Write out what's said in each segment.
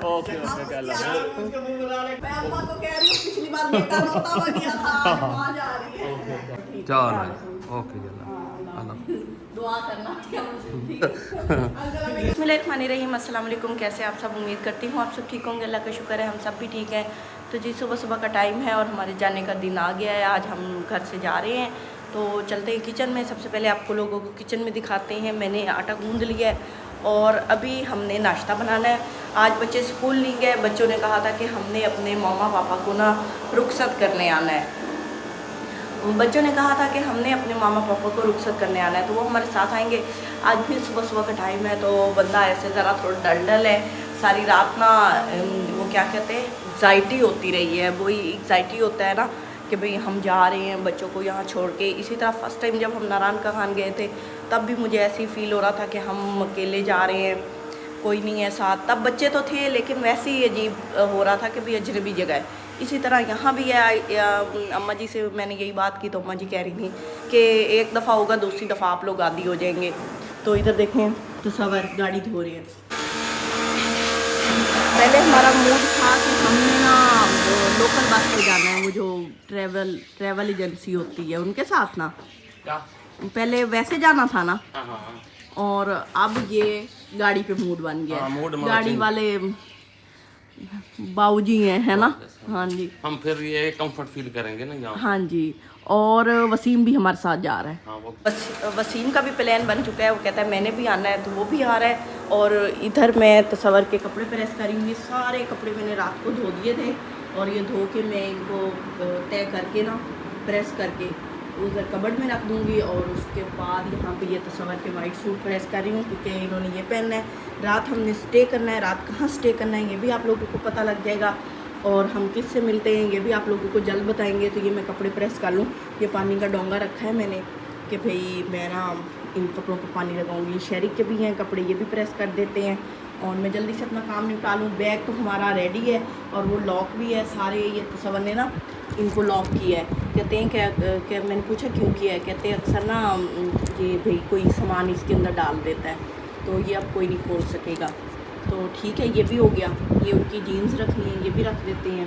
Okay okay क्या लग रहा है? मैं अम्मा को कह रही हूँ पिछली बार बेटा रोता हुआ गया था, आज माँ जा रही है। चलो ओके चलो दुआ करना बिस्मिल्लाहिर्रहमानिर्रहीम। अस्सलाम वालेकुम। कैसे आप सब? उम्मीद करती हूँ आप सब ठीक होंगे। अल्लाह का शुक्र है हम सब भी ठीक हैं। तो जी सुबह सुबह का टाइम है और हमारे जाने का दिन आ गया है। आज हम घर से जा रहे हैं तो चलते हैं किचन में। सबसे पहले आपको लोगों को किचन में दिखाते हैं। मैंने आटा गूंद लिया है और अभी हमने नाश्ता बनाना है। आज बच्चे स्कूल नहीं गए। बच्चों ने कहा था कि हमने अपने मम्मा पापा को ना रुखसत करने आना है। बच्चों ने कहा था कि हमने अपने मामा पापा को रुखसत करने आना है तो वो हमारे साथ आएंगे। आज फिर सुबह सुबह का टाइम है तो बंदा ऐसे ज़रा थोड़ा डल है। सारी रात ना वो क्या कहते हैं एग्जाइटी होती रही है। वही एग्जाइटी होता है ना कि भाई हम जा रहे हैं बच्चों को यहाँ छोड़ के। इसी तरह फर्स्ट टाइम जब हम नारायण का खान गए थे तब भी मुझे ऐसे ही फील हो रहा था कि हम अकेले जा रहे हैं, कोई नहीं है साथ। तब बच्चे तो थे लेकिन वैसे ही अजीब हो रहा था कि भाई अजनबी जगह है। इसी तरह यहाँ भी है। अम्मा जी से मैंने यही बात की तो अम्मा जी कह रही थी कि एक दफ़ा होगा दूसरी दफ़ा आप लोग आदी हो जाएंगे। तो इधर देखें तो सब गाड़ी धो रही है। पहले हमारा मूड था कि हमने ना लोकल बस पे जाना है, वो जो ट्रैवल एजेंसी होती है उनके साथ ना। क्या पहले वैसे जाना था ना हाँ और अब ये गाड़ी पे मूड बन गया। गाड़ी वाले बाऊजी हैं है ना। हाँ जी हम फिर ये कंफर्ट फील करेंगे ना यहाँ। हाँ जी। और वसीम भी हमारे साथ जा रहा है। हाँ, वो वसीम का भी प्लान बन चुका है। वो कहता है मैंने भी आना है तो वो भी आ रहा है। और इधर मैं तसव्वुर के कपड़े प्रेस करी हुई। सारे कपड़े मैंने रात को धो दिए थे और ये धो के मैं इनको तय करके ना प्रेस करके उधर कबर्ड में रख दूँगी। और उसके बाद यहाँ पे ये तसव्वुर के वाइट सूट प्रेस कर रही हूँ क्योंकि इन्होंने ये पहनना है। रात हमने स्टे करना है। रात कहाँ स्टे करना है ये भी आप लोगों को पता लग जाएगा और हम किस से मिलते हैं ये भी आप लोगों को जल्द बताएंगे। तो ये मैं कपड़े प्रेस कर लूँ। ये पानी का डोंगा रखा है मैंने कि भाई मैं ना इन कपड़ों को पानी लगाऊंगी। शहरी के भी हैं कपड़े, ये भी प्रेस कर देते हैं और मैं जल्दी से अपना काम निपटा लूँ। बैग तो हमारा रेडी है और वो लॉक भी है सारे। ये तसव्वुर ने ना इनको लॉक किया है। कहते हैं क्या मैंने पूछा क्यों किया है। कहते हैं अक्सर ना ये भाई कोई सामान इसके अंदर डाल देता है तो ये अब कोई नहीं खोल सकेगा। तो ठीक है ये भी हो गया। ये उनकी जीन्स रखनी है ये भी रख देते हैं।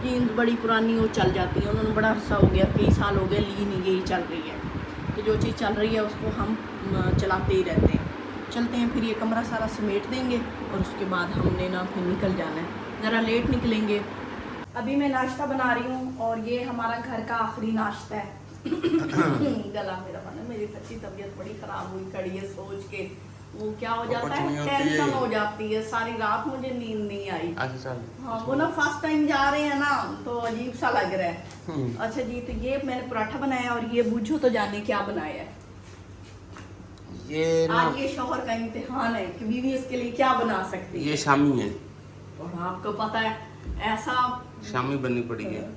जीन्स बड़ी पुरानी वो चल जाती है। उन्होंने बड़ा अरसा हो गया, कई साल हो गए ली नहीं, यही चल रही है। तो जो चीज़ चल रही है उसको हम चलाते ही रहते हैं। चलते हैं फिर ये कमरा सारा समेट देंगे और उसके बाद हमने ना फिर निकल जाना है। ज़रा लेट निकलेंगे। अभी मैं नाश्ता बना रही हूँ और ये हमारा घर का आखिरी नाश्ता है। गला मेरा बना, मेरी सच्ची तबीयत बड़ी ख़राब हुई खड़ी है सोच के। वो क्या हो जाता है टेंशन हो जाती है। सारी रात मुझे नींद नहीं आई। हाँ वो ना फर्स्ट टाइम जा रहे हैं ना तो अजीब सा लग रहा है। अच्छा जी तो ये मैंने पराठा बनाया और ये बूझो तो जाने क्या बनाया है। ये आज ये शौहर का इम्तिहान है कि बीवी इसके लिए क्या बना सकती है। ये शामी है और आपको पता है ऐसा शामी बननी पड़ी है।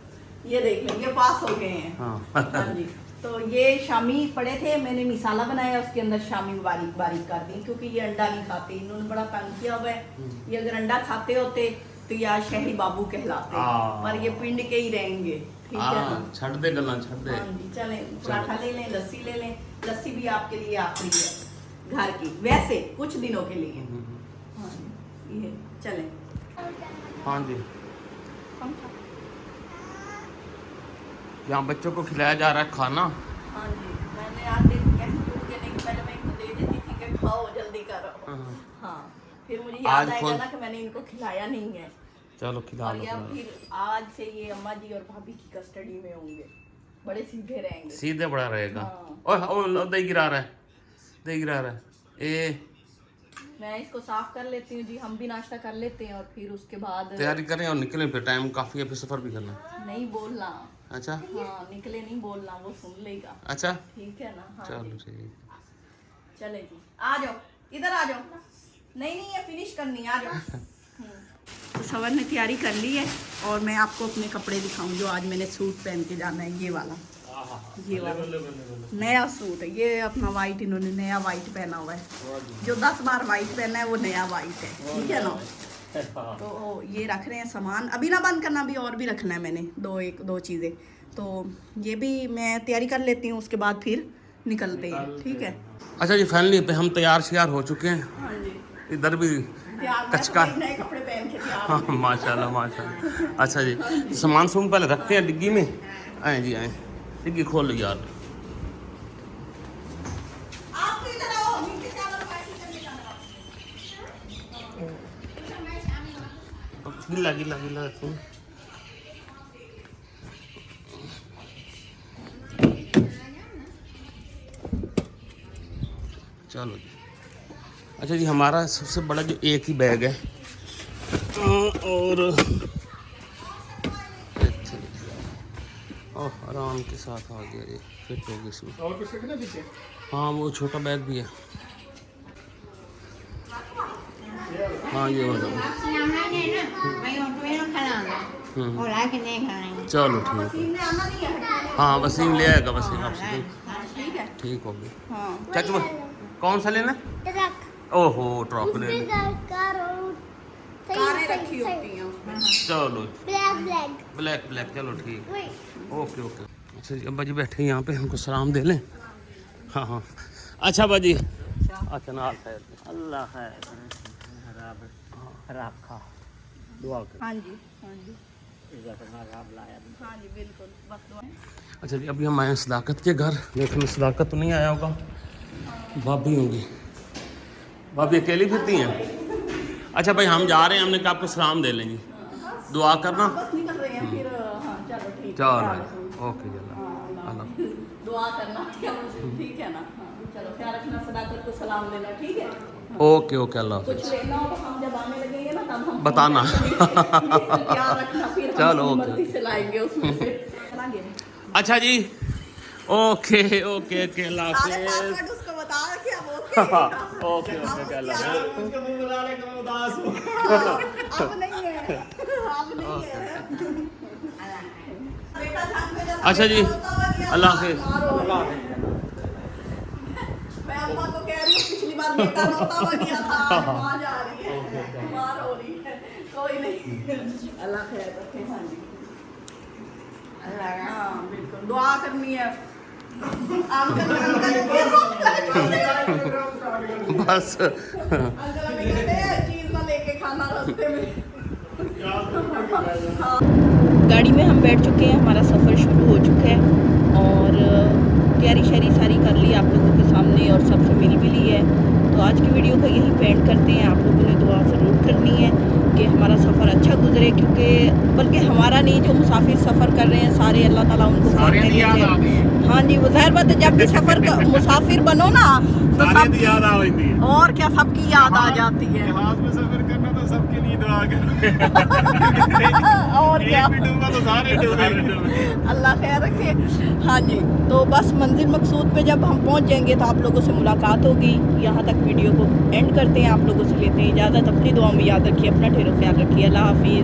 ये देख लें ये पास हो गए हैं। हाँ जी तो ये शामी पड़े थे। मैंने मिसाला बनाया उसके अंदर शामी बारीक बारीक कर दी क्योंकि ये अंडा नहीं खाते। इन्होंने बड़ा तंग किया हुआ है। ये अगर अंडा खाते होते तो ये आज शहरी बाबू कहलाते पर ये पिंड के ही रहेंगे। ठीक है ना। छड़ दे गला छड़ दे। हाँ जी चलें पराठा ले लें, लस्सी ले लें। लस्सी भी आपके लिए आखिरी है घर की, वैसे कुछ दिनों के लिए। हाँ जी ये चलें। हाँ जी यहाँ बच्चों को खिलाया जा रहा है खाना। हाँ जी मैंने आज कैसे नहीं पहले मैं इनको दे देती थी कि खाओ जल्दी करो। हाँ फिर मुझे याद आएगा ना कि मैंने इनको खिलाया नहीं है। चलो खिला और लो। या फिर आज से ये अम्मा जी और भाभी की कस्टडी में होंगे। बड़े सीधे रहेंगे। सीधे बड़ा रहेगा। हाँ। ओए दही गिरा रहा है, दही गिरा रहा है। ए मैं इसको साफ कर लेती हूँ जी। हम भी नाश्ता कर लेते हैं और फिर उसके बाद तैयारी करें और निकलें। फिर टाइम काफी है, फिर सफर भी करना। नहीं बोलना। अच्छा हाँ निकले नहीं बोलना, वो सुन लेगा। अच्छा ठीक है ना। हाँ चलो जी। ठीक। चले जी आ जाओ इधर आ जाओ। नहीं ये फिनिश करनी आ जाओ। तो सवर ने तैयारी कर ली है और मैं आपको अपने कपड़े दिखाऊं जो आज मैंने सूट पहन के जाना है। ये वाला नया सूट है। ये अपना वाइट इन्होंने नया वाइट पहना हुआ है। जो 10 बार वाइट पहना है वो नया वाइट है। ठीक है ना। तो ये रख रहे हैं सामान। अभी ना बंद करना, अभी और भी रखना है मैंने दो चीज़ें। तो ये भी मैं तैयारी कर लेती हूँ उसके बाद फिर निकलते हैं। ठीक है। अच्छा जी फाइनली पे हम तैयार श्यार हो चुके हैं। हाँ जी इधर भी तैयार मैं कचका। तो नए कपड़े पहन के तैयार हाँ माशाल्लाह माशाल्लाह। अच्छा जी, तो सामान सुन पहले रखते हैं डिग्गी में। आए जी आए, डिग्गी खोल लो यार। आप तो इधर आओ, नीचे चावल पार्टी करने जाना। गिल्ला गिल्ला गिल्ला सुन। चलो जी। अच्छा जी, हमारा सबसे बड़ा जो एक ही बैग है और ओह आराम के साथ आ गया ये, फिट हो गई इसमें। और कुछ रखना पीछे? हाँ वो छोटा बैग भी है। हाँ ये हो जाएगा। चलो ठीक है। वसीम ने आना नहीं है हटाने। हाँ वसीम ले आएगा, वसीम आपसे ठीक है। ठीक हो गई। हाँ चाचू कौन सा लेना? ओहो ट्रक ले लेना। कारें रखी होती हैं उसमें। चलो ब्लैक ब्लैक ब्लैक ब्लैक, चलो ठीक। Okay okay. अच्छा जी, अब्बा जी बैठे यहाँ पे, हमको सलाम दे लें। हाँ हाँ अच्छा अब्बा जी। अच्छा ना खैर, अल्लाह खैर खराब खा दुआ कर। हाँ जी हाँ जी खराब लाया। हाँ जी बिल्कुल बस दुआ। अच्छा जी, अभी हम आए हैं सदाकत के घर। देखने सदाकत तो नहीं आया होगा, भाभी होंगी। भाभी अकेली फिरती हैं? अच्छा भाई हम जा रहे हैं, हमने कहा आपको सलाम दे लेंगे, दुआ करना। बस निकल रहे हैं फिर। हाँ चलो ठीक है। चलो ओके जी, हाँ, अल्लाह। दुआ करना ठीक है ना। हाँ चलो ख्याल रखना, सदाकत को सलाम देना ठीक है। ओके ओके अल्लाह कुछ हाफिज़। लेना हो तो हम जब आने लगेंगे ना तब हम बताना। ख्याल रखना, फिर हम चलो, अपनी ओके। मर्जी से लाएंगे उसमें से। चलाएंगे। अच्छा जी ओके ओके ओके अल्लाह सारे हाफिज़। पासवर्ड उसको बता कि अब ओके ओके अल्लाह हाफिज़। उसका मुंह बुला ले कि मैं उदास हूँ। अब नहीं है, अब नहीं है। बेटा जान में जब अच्छा जी, बेटा होता हुआ गया, अल्लाह हाफिज़। मैं अम्मा को कह रही हूँ पिछली बार बेटा रोता हुआ गया था, माँ जा रही है, माँ रो रही है। कोई नहीं, अल्लाह खैर रखे। हाँ जी हाँ बिल्कुल दुआ करनी है। अंकल बस चीज ना लेके खाना रास्ते में। गाड़ी में हम बैठ चुके हैं, हमारा सफ़र शुरू हो चुका है और तैयारी शैरी सारी कर ली आप लोगों के सामने और सबसे मिल भी ली है। तो आज की वीडियो को यहीं पे एंड करते हैं। आप लोगों ने दुआ ज़रूर करनी है कि हमारा सफ़र अच्छा गुजरे, क्योंकि बल्कि हमारा नहीं, जो मुसाफिर सफ़र कर रहे हैं सारे, अल्लाह ताला उनको खैरियत से। हाँ जी वो ज़ाहिर बात है, जब भी सफ़र का मुसाफिर बनो ना तो सब याद आ रही है। और क्या सबकी याद आ जाती है। जहाज में सफर करना तो सबके लिए दुआ करो। और क्या, एक भी डूबा तो सारे डूबे। अल्लाह खैर रखे। हाँ जी तो बस मंजिल मकसूद पे जब हम पहुंच जाएंगे तो आप लोगों से मुलाकात होगी। यहाँ तक वीडियो को एंड करते हैं, आप लोगों से लेते हैं इजाज़त। अपनी दुआ में याद रखिए, अपना ढेरों ख्याल रखिए। अल्लाह हाफिज़।